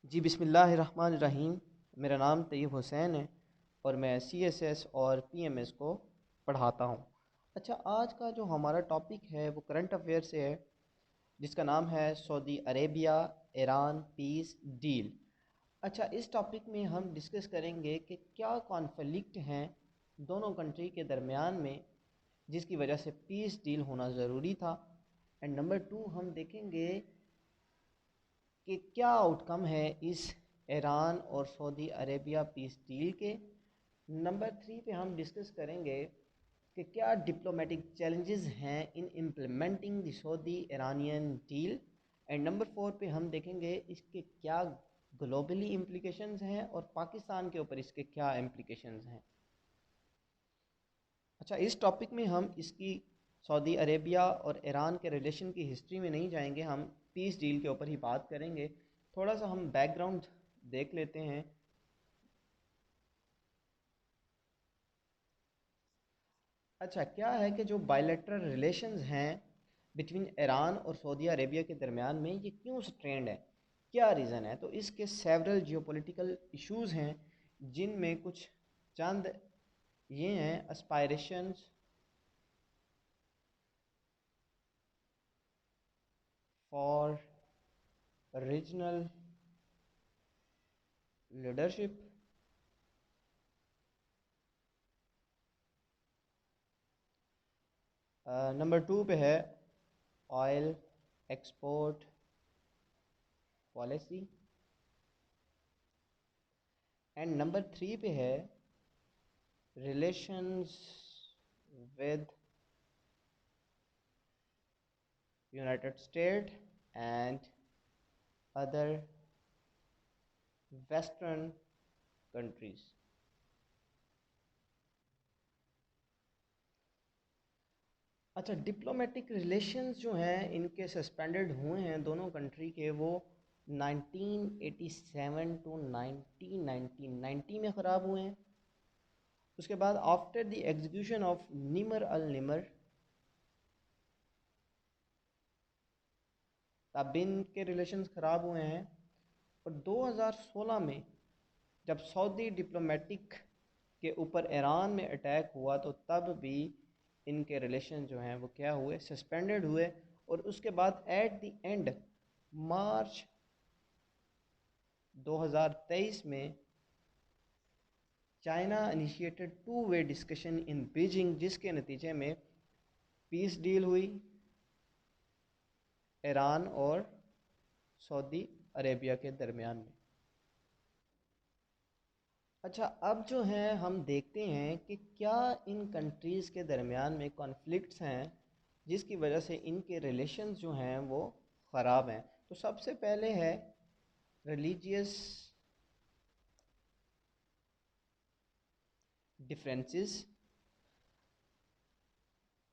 जी बिस्मिल्लाहिर्रहमानिर्रहीम। मेरा नाम तैयब हुसैन है और मैं सीएसएस और पीएमएस को पढ़ाता हूँ। अच्छा, आज का जो हमारा टॉपिक है वो करंट अफेयर से है, जिसका नाम है Saudi Arabia Iran peace deal. अच्छा, इस टॉपिक में हम डिस्कस करेंगे कि क्या कॉन्फ्लिक्ट हैं दोनों कंट्री के दरमियान में, जिसकी वजह से पीस डील होना ज़रूरी था। एंड नंबर टू, हम देखेंगे कि क्या आउटकम है इस ईरान और सऊदी अरेबिया पीस डील के। नंबर थ्री पे हम डिस्कस करेंगे कि क्या डिप्लोमेटिक चैलेंजेस हैं in implementing the Saudi Iranian deal. And number four पे हम देखेंगे इसके क्या ग्लोबली इम्प्लीकेशंस हैं और पाकिस्तान के ऊपर इसके क्या इम्प्लीकेशंस हैं। अच्छा, इस टॉपिक में हम इसकी सऊदी अरेबिया और ईरान के रिलेशन की हिस्ट्री में नहीं जाएंगे, हम पीस डील के ऊपर ही बात करेंगे। थोड़ा सा हम बैकग्राउंड देख लेते हैं। अच्छा, क्या है कि जो बायलैटरल रिलेशंस हैं बिटवीन ईरान और सऊदी अरेबिया के दरमियान में, ये क्यों स्ट्रेंड है, क्या रीज़न है। तो इसके सेवरल जियोपॉलिटिकल इश्यूज हैं, जिनमें कुछ चंद ये हैं: aspirations for regional leadership, number two पे है oil export policy, and number three पे है relations with United state and other western countries. अच्छा, डिप्लोमेटिक रिलेशंस जो हैं इनके सस्पेंडेड हुए हैं दोनों कंट्री के, वो 1987 टू 1990 में ख़राब हुए हैं। उसके बाद after the execution of Nimr al Nimr, तब इनके रिलेशंस ख़राब हुए हैं। और 2016 में जब सऊदी डिप्लोमेटिक के ऊपर ईरान में अटैक हुआ, तो तब भी इनके रिलेशन जो हैं वो क्या हुए, सस्पेंडेड हुए। और उसके बाद एट द एंड मार्च 2023 में China initiated two way discussion in Beijing, जिसके नतीजे में पीस डील हुई ईरान और सऊदी अरेबिया के दरमियान में। अच्छा, अब जो है हम देखते हैं कि क्या इन कंट्रीज़ के दरमियान में कॉन्फ्लिक्ट्स हैं जिसकी वजह से इनके रिलेशंस जो हैं वो ख़राब हैं। तो सबसे पहले है रिलीजियस डिफरेंसेस।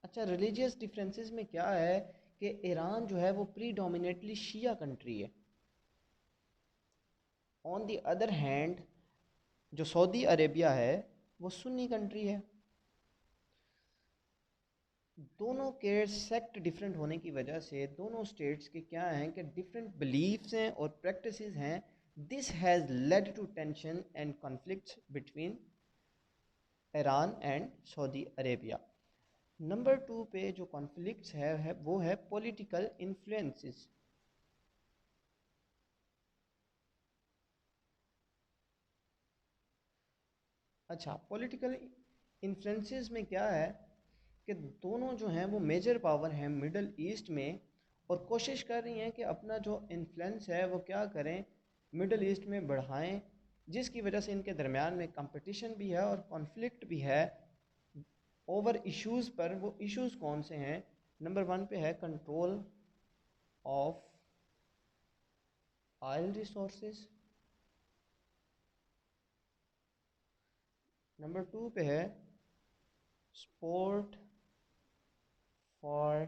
अच्छा, रिलीजियस डिफरेंसेस में क्या है कि ईरान जो है वो प्रीडोमिनेटली शिया कंट्री है। ऑन द अदर हैंड जो सऊदी अरेबिया है वो सुन्नी कंट्री है। दोनों के सेक्ट डिफरेंट होने की वजह से दोनों स्टेट्स के क्या हैं कि डिफरेंट बिलीफ्स हैं और प्रैक्टिसेस हैं। This has led to tension and conflicts between Iran and Saudi Arabia. Number two पे जो कॉन्फ्लिक्ट्स है वो है पॉलिटिकल इन्फ्लुएंसेस। अच्छा, पॉलिटिकल इन्फ्लुएंसेस में क्या है कि दोनों जो हैं वो मेजर पावर हैं मिडल ईस्ट में, और कोशिश कर रही हैं कि अपना जो इन्फ्लुएंस है वो क्या करें, मिडल ईस्ट में बढ़ाएं, जिसकी वजह से इनके दरमियान में कंपटीशन भी है और कॉन्फ्लिक्ट भी है ओवर इश्यूज़ पर। वो इश्यूज़ कौन से हैं? नंबर वन पे है control of oil resources, number two पे है support for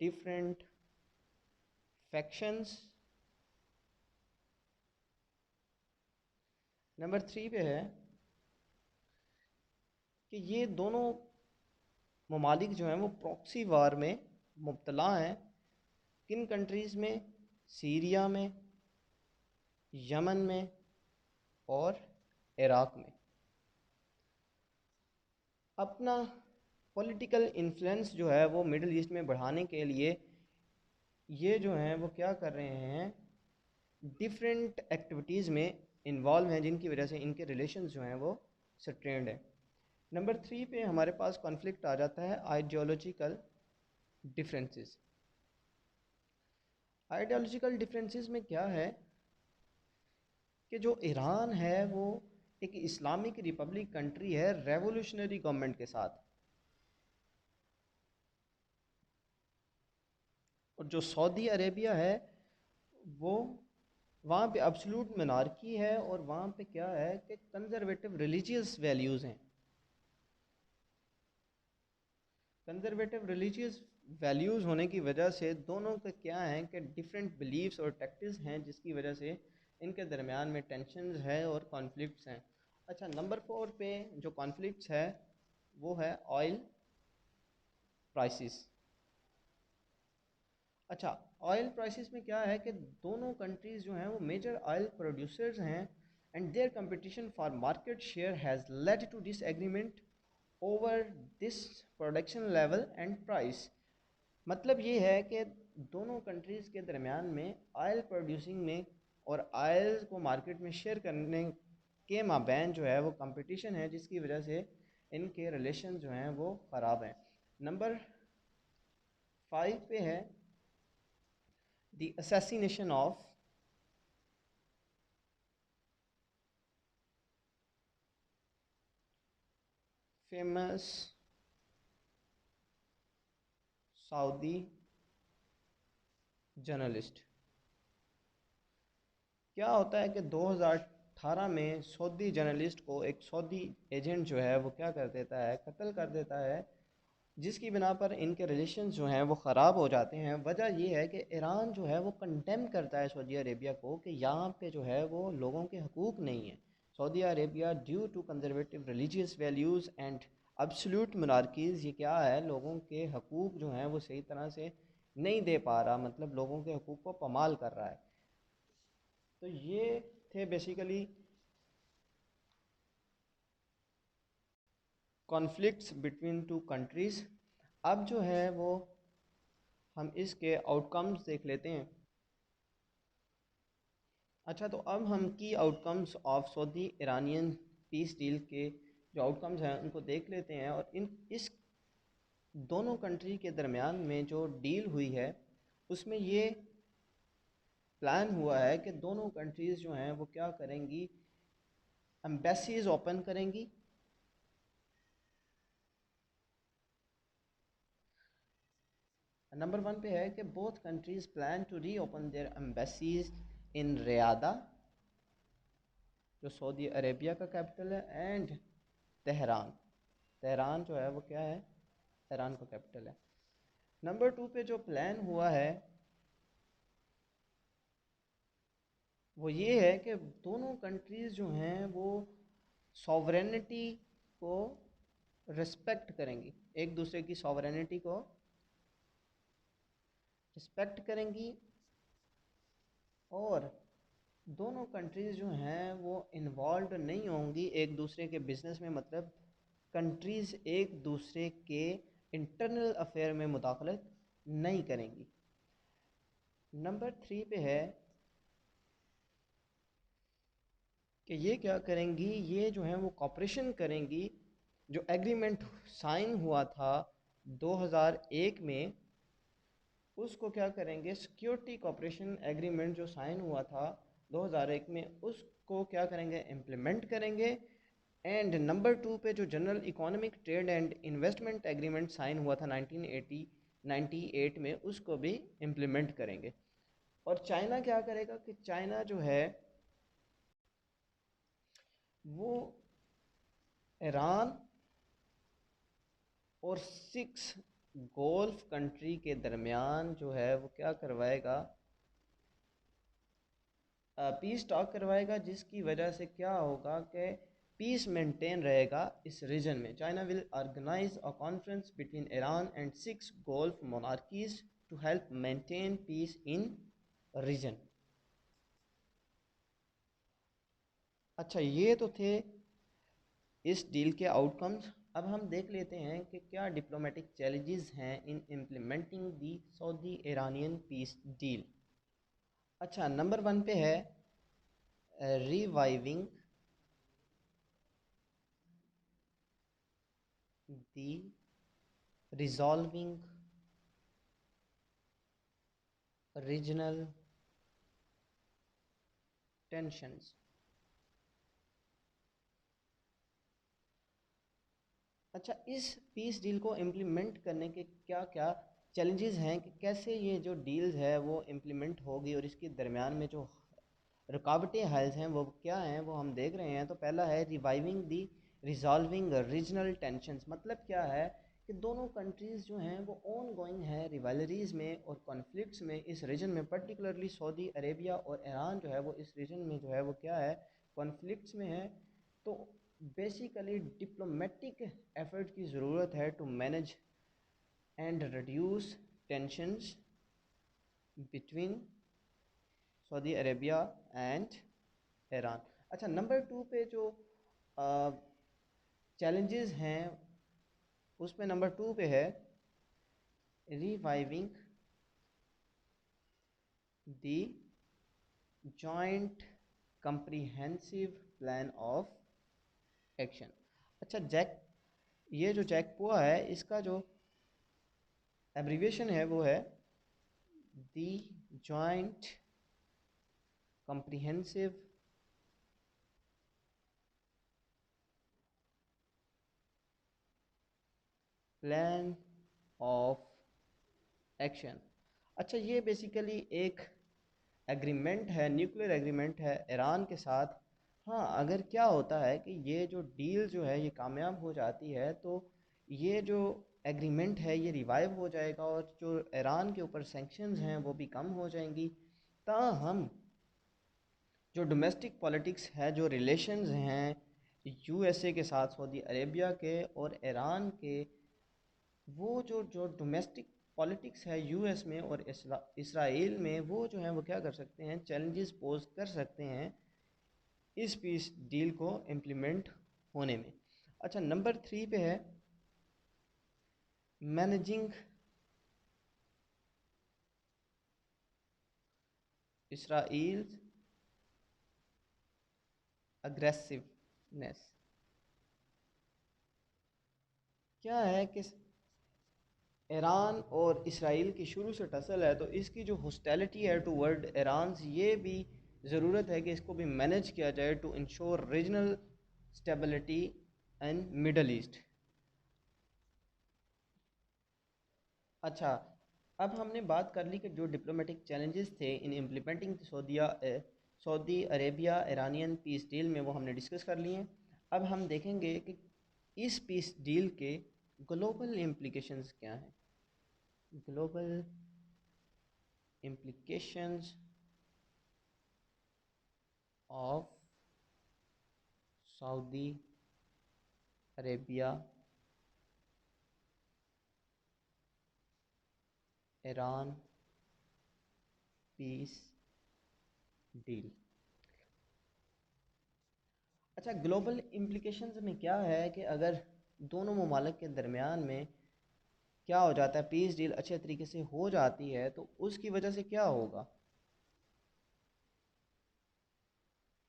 different factions, number three पे है कि ये दोनों ममालिक जो हैं वो प्रॉक्सी वार में मुब्तला हैं। किन कंट्रीज़ में? सीरिया में, यमन में और इराक़ में अपना पॉलिटिकल इन्फ्लुएंस जो है वो मिडल ईस्ट में बढ़ाने के लिए ये जो हैं वो क्या कर रहे हैं, डिफरेंट एक्टिविटीज़ में इन्वॉल्व हैं, जिनकी वजह से इनके रिलेशंस जो हैं वो स्ट्रेंड हैं। नंबर 3 पे हमारे पास कॉन्फ्लिक्ट आ जाता है आइडियोलॉजिकल डिफरेंसेस। आइडियोलॉजिकल डिफरेंसेस में क्या है कि जो ईरान है वो एक इस्लामिक रिपब्लिक कंट्री है रेवोल्यूशनरी गवर्नमेंट के साथ, और जो सऊदी अरेबिया है वो वहाँ पे अब्सोल्यूट मोनार्की है, और वहाँ पे क्या है कि कंजर्वेटिव रिलीजियस वैल्यूज़ हैं। कंजर्वेटिव रिलीजियस वैल्यूज़ होने की वजह से दोनों के क्या हैं कि डिफरेंट बिलीव्स और टैक्टिस हैं, जिसकी वजह से इनके दरमियान में टेंशन्स है और कॉन्फ्लिक्ट्स हैं। अच्छा, नंबर 4 पे जो कॉन्फ्लिक्ट्स है वो है ऑयल प्राइसेस। अच्छा, ऑयल प्राइसेस में क्या है कि दोनों कंट्रीज़ जो हैं वो मेजर ऑयल प्रोड्यूसर्स हैं, and their competition for market share has led to this agreement over this production level and price. मतलब ये है कि दोनों कंट्रीज़ के दरमियान में ऑयल प्रोड्यूसिंग में और ऑयल को मार्केट में शेयर करने के माबैन जो है वो कंपटीशन है, जिसकी वजह से इनके रिलेशन जो हैं वो ख़राब हैं। नंबर 5 पे है the assassination of famous Saudi journalist. क्या होता है कि 2018 में सऊदी जर्नलिस्ट को एक सऊदी एजेंट जो है वो क्या कर देता है, कत्ल कर देता है, जिसकी बिना पर इनके रिलेशंस जो हैं वो ख़राब हो जाते हैं। वजह यह है कि ईरान जो है वो कंडेम करता है सऊदी अरेबिया को कि यहाँ पे जो है वो लोगों के हकूक़ नहीं है। Saudi Arabia due to conservative religious values and absolute monarchies, ये क्या है, लोगों के हकूक़ जो हैं वो सही तरह से नहीं दे पा रहा, मतलब लोगों के हकूक़ को पमाल कर रहा है। तो ये थे basically conflicts between two countries. अब जो है वो हम इसके आउटकम्स देख लेते हैं। अच्छा, तो अब हम की outcomes of Saudi Iranian peace deal के जो आउटकम्स हैं उनको देख लेते हैं, और इन इस दोनों कंट्री के दरमियान में जो डील हुई है उसमें ये प्लान हुआ है कि दोनों कंट्रीज़ जो हैं वो क्या करेंगी, एम्बेसीज ओपन करेंगी। नंबर 1 पे है कि both countries plan to reopen their embassies in Riyadh, जो सऊदी अरेबिया का कैपिटल है, एंड तेहरान। तेहरान जो है वो क्या है, ईरान का कैपिटल है। नंबर 2 पे जो प्लान हुआ है वो ये है कि दोनों कंट्रीज़ जो हैं वो सॉवरेनिटी को रिस्पेक्ट करेंगी, एक दूसरे की सॉवरेनिटी को रिस्पेक्ट करेंगी, और दोनों कंट्रीज़ जो हैं वो इन्वॉल्व नहीं होंगी एक दूसरे के बिज़नेस में, मतलब कंट्रीज़ एक दूसरे के इंटरनल अफेयर में मुदाखलत नहीं करेंगी। नंबर 3 पे है कि ये क्या करेंगी, ये जो है वो कॉपरेशन करेंगी। जो एग्रीमेंट साइन हुआ था 2001 में, उसको क्या करेंगे, सिक्योरिटी कॉपरेशन एग्रीमेंट जो साइन हुआ था 2001 में, उसको क्या करेंगे, इम्प्लीमेंट करेंगे। एंड नंबर 2 पे जो general economic trade and investment agreement sign हुआ था 1998 में, उसको भी इम्प्लीमेंट करेंगे। और चाइना क्या करेगा कि चाइना जो है वो ईरान और 6 गोल्फ कंट्री के दरमियान जो है वो क्या करवाएगा, पीस टॉक करवाएगा, जिसकी वजह से क्या होगा कि पीस मेंटेन रहेगा इस रीजन में। China will organise a conference between Iran and 6 Gulf monarchies to help maintain peace in region. अच्छा, ये तो थे इस डील के आउटकम्स। अब हम देख लेते हैं कि क्या डिप्लोमेटिक चैलेंजेस हैं in implementing the Saudi Iranian peace deal. अच्छा, नंबर वन पे है रिवाइविंग दी रिजॉल्विंग रीजनल टेंशंस। अच्छा, इस पीस डील को इम्प्लीमेंट करने के क्या क्या चैलेंजेस हैं, कि कैसे ये जो डील्स है वो इम्प्लीमेंट होगी, और इसके दरमियान में जो रुकावटें हाइल्स हैं वो क्या हैं, वो हम देख रहे हैं। तो पहला है रिवाइविंग दी रिजॉल्विंग रीजनल टेंशंस। मतलब क्या है कि दोनों कंट्रीज़ जो हैं वो ऑन गोइंग है रिवालरीज़ में और कॉन्फ्लिक्ट्स में इस रीजन में, पर्टिकुलरली सऊदी अरेबिया और ईरान जो है वो इस रीजन में जो है वो क्या है, कॉन्फ्लिक्ट्स में है। तो बेसिकली डिप्लोमेटिक एफर्ट की ज़रूरत है to manage and reduce tensions between Saudi Arabia and Iran. अच्छा, नंबर टू पे जो चैलेंजेस हैं उसमें नंबर टू पे है reviving the joint comprehensive plan of action. अच्छा, जैक, ये जो जैकपोआ है इसका जो एब्रीविएशन है वो है the joint comprehensive plan of action. अच्छा, ये बेसिकली एक एग्रीमेंट है, न्यूक्लियर एग्रीमेंट है ईरान के साथ। हाँ, अगर क्या होता है कि ये जो डील जो है ये कामयाब हो जाती है तो ये जो एग्रीमेंट है ये रिवाइव हो जाएगा, और जो ईरान के ऊपर सैंक्शंस हैं वो भी कम हो जाएंगी। ताहम जो डोमेस्टिक पॉलिटिक्स है, जो रिलेशंस हैं यूएसए के साथ सऊदी अरेबिया के और ईरान के, वो जो डोमेस्टिक पॉलिटिक्स है यूएस में और इसराइल में, वो जो है वो क्या कर सकते हैं, चैलेंजेस पोज कर सकते हैं इस पीस डील को इम्प्लीमेंट होने में। अच्छा, नंबर थ्री पे है मैनेजिंग इसराइल अग्रेसिवनेस। क्या है कि ईरान और इसराइल की शुरू से टसल है, तो इसकी जो हॉस्टैलिटी है टूवर्ड ईरान, ये भी ज़रूरत है कि इसको भी मैनेज किया जाए to ensure regional stability and Middle East. अच्छा, अब हमने बात कर ली कि जो डिप्लोमेटिक चैलेंजेस थे in implementing Saudi Arabia Iranian peace deal में, वो हमने डिस्कस कर लिए हैं। अब हम देखेंगे कि इस पीस डील के ग्लोबल इम्प्लीकेशंस क्या हैं। Global implications of Saudi Arabia Iran peace deal। अच्छा, ग्लोबल इम्प्लीकेशंस में क्या है कि अगर दोनों ममालिक के दरमियान में क्या हो जाता है, पीस डील अच्छे तरीके से हो जाती है तो उसकी वजह से क्या होगा,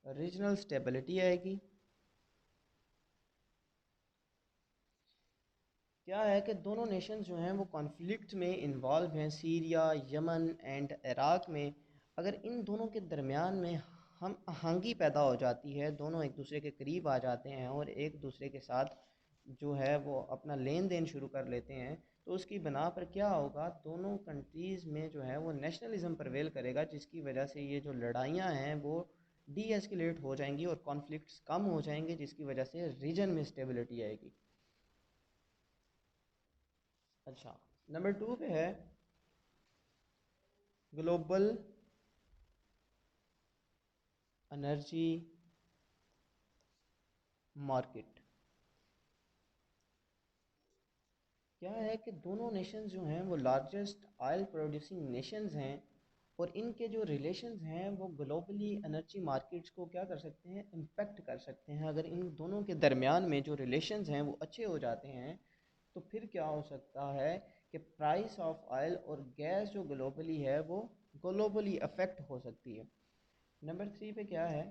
रीजनल स्टेबिलिटी आएगी। क्या है कि दोनों नेशंस जो हैं वो कॉन्फ्लिक्ट में इन्वॉल्व हैं, सीरिया, यमन एंड इराक में। अगर इन दोनों के दरमियान में हम आहंगी पैदा हो जाती है, दोनों एक दूसरे के करीब आ जाते हैं और एक दूसरे के साथ जो है वो अपना लेन देन शुरू कर लेते हैं, तो उसकी बिना पर क्या होगा, दोनों कंट्रीज़ में जो है वो नेशनलिज्म प्रवेल करेगा, जिसकी वजह से ये जो लड़ाइयाँ हैं वो डी एस्केलेट हो जाएंगी और कॉन्फ्लिक्ट्स कम हो जाएंगे, जिसकी वजह से रीजन में स्टेबिलिटी आएगी। अच्छा, नंबर टू पे है ग्लोबल एनर्जी मार्केट। क्या है कि दोनों नेशंस जो हैं वो लार्जेस्ट ऑयल प्रोड्यूसिंग नेशंस हैं, और इनके जो रिलेशंस हैं वो ग्लोबली एनर्जी मार्केट्स को क्या कर सकते हैं, इम्पेक्ट कर सकते हैं। अगर इन दोनों के दरमियान में जो रिलेशंस हैं वो अच्छे हो जाते हैं तो फिर क्या हो सकता है कि प्राइस ऑफ ऑयल और गैस जो ग्लोबली है वो ग्लोबली अफेक्ट हो सकती है। नंबर 3 पे क्या है,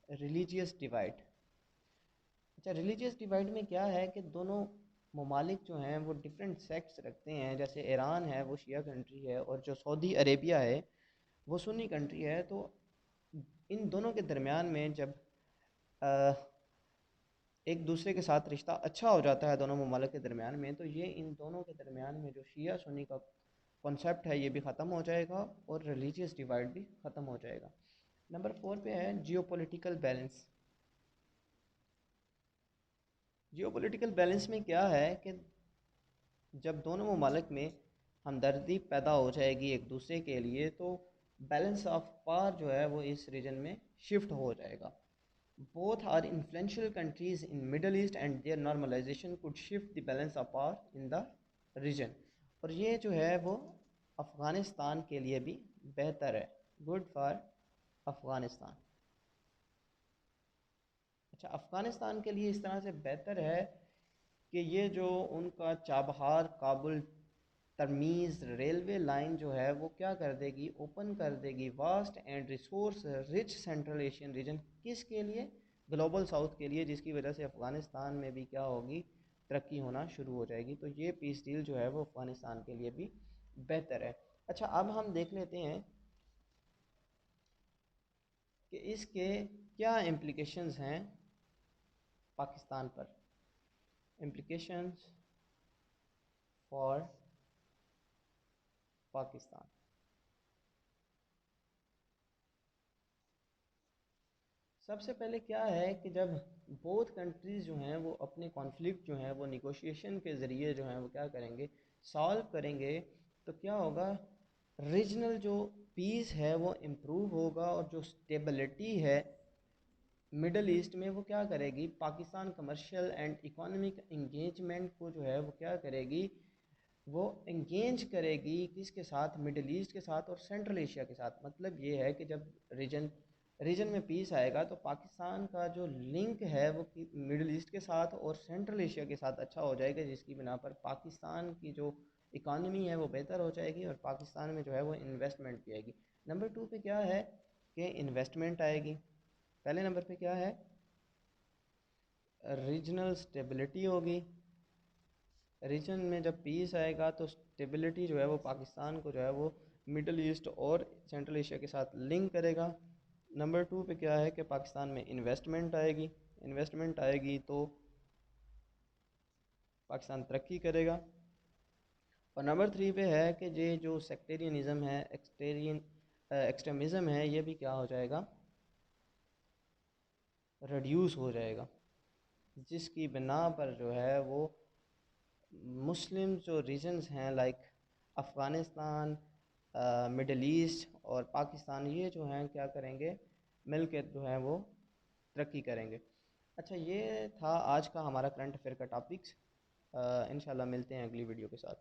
रिलीजियस डिवाइड। अच्छा, रिलीजियस डिवाइड में क्या है कि दोनों ममालिक जो हैं वो डिफरेंट सेक्ट्स रखते हैं। जैसे ईरान है वो शिया कंट्री है और जो सऊदी अरेबिया है वो सुन्नी कंट्री है। तो इन दोनों के दरमियान में जब अ, एक दूसरे के साथ रिश्ता अच्छा हो जाता है दोनों ममालिक के दरमियान में, तो ये इन दोनों के दरमियान में जो शिया सुन्नी का कॉन्सेप्ट है ये भी ख़त्म हो जाएगा और रिलीजियस डिवाइड भी ख़त्म हो जाएगा। नंबर 4 पे है जियोपॉलिटिकल बैलेंस। जियोपॉलिटिकल बैलेंस में क्या है कि जब दोनों ममालिक में हमदर्दी पैदा हो जाएगी एक दूसरे के लिए, तो बैलेंस ऑफ पावर जो है वो इस रीजन में शिफ्ट हो जाएगा। Both are influential countries in Middle East and their normalisation could shift the balance of power in the region. और ये जो है वो अफ़गानिस्तान के लिए भी बेहतर है, गुड फॉर अफ़गानिस्तान। अच्छा, अफ़गानिस्तान के लिए इस तरह से बेहतर है कि ये जो उनका चाबहार काबुल तरमीज़ रेलवे लाइन जो है वो क्या कर देगी, ओपन कर देगी vast and resource rich central Asian region. किसके लिए, ग्लोबल साउथ के लिए, जिसकी वजह से अफ़गानिस्तान में भी क्या होगी, तरक्की होना शुरू हो जाएगी। तो ये पीस डील जो है वो अफ़गानिस्तान के लिए भी बेहतर है। अच्छा, अब हम देख लेते हैं कि इसके क्या इम्प्लिकेशंस हैं पाकिस्तान पर। Implications for Pakistan. सबसे पहले क्या है कि जब बोथ कंट्रीज़ जो हैं वो अपने कॉन्फ्लिक्ट जो हैं वो निगोशिएशन के ज़रिए जो हैं वो क्या करेंगे, सॉल्व करेंगे, तो क्या होगा, रीजनल जो पीस है वो इम्प्रूव होगा और जो स्टेबिलिटी है मिडल ईस्ट में वो क्या करेगी, Pakistan commercial and economic engagement को जो है वो क्या करेगी, वो इंगेज करेगी किसके साथ, मिडल ईस्ट के साथ और सेंट्रल एशिया के साथ। मतलब ये है कि जब रीजन रीजन में पीस आएगा तो पाकिस्तान का जो लिंक है वो मिडल ईस्ट के साथ और सेंट्रल एशिया के साथ अच्छा हो जाएगा, जिसकी बिना पर पाकिस्तान की जो इकानमी है वो बेहतर हो जाएगी और पाकिस्तान में जो है वो इन्वेस्टमेंट भी आएगी। नंबर 2 पे क्या है कि इन्वेस्टमेंट आएगी। पहले नंबर पे क्या है, रीजनल स्टेबिलिटी होगी। रीजन में जब पीस आएगा तो स्टेबिलिटी जो है वो पाकिस्तान को जो है वो मिडल ईस्ट और सेंट्रल एशिया के साथ लिंक करेगा। नंबर 2 पे क्या है कि पाकिस्तान में इन्वेस्टमेंट आएगी। इन्वेस्टमेंट आएगी तो पाकिस्तान तरक्की करेगा। और नंबर 3 पे है कि ये जो सेक्टेरियनिज़म है, एक्सट्रीमिज़म है, ये भी क्या हो जाएगा, रिड्यूस हो जाएगा, जिसकी बिना पर जो है वो मुस्लिम जो रीजन्स हैं लाइक अफ़गानिस्तान, मिडल ईस्ट और पाकिस्तान, ये जो हैं क्या करेंगे, मिल के जो हैं वो तरक्की करेंगे। अच्छा, ये था आज का हमारा करंट अफेयर का टॉपिक्स। इंशाल्लाह मिलते हैं अगली वीडियो के साथ।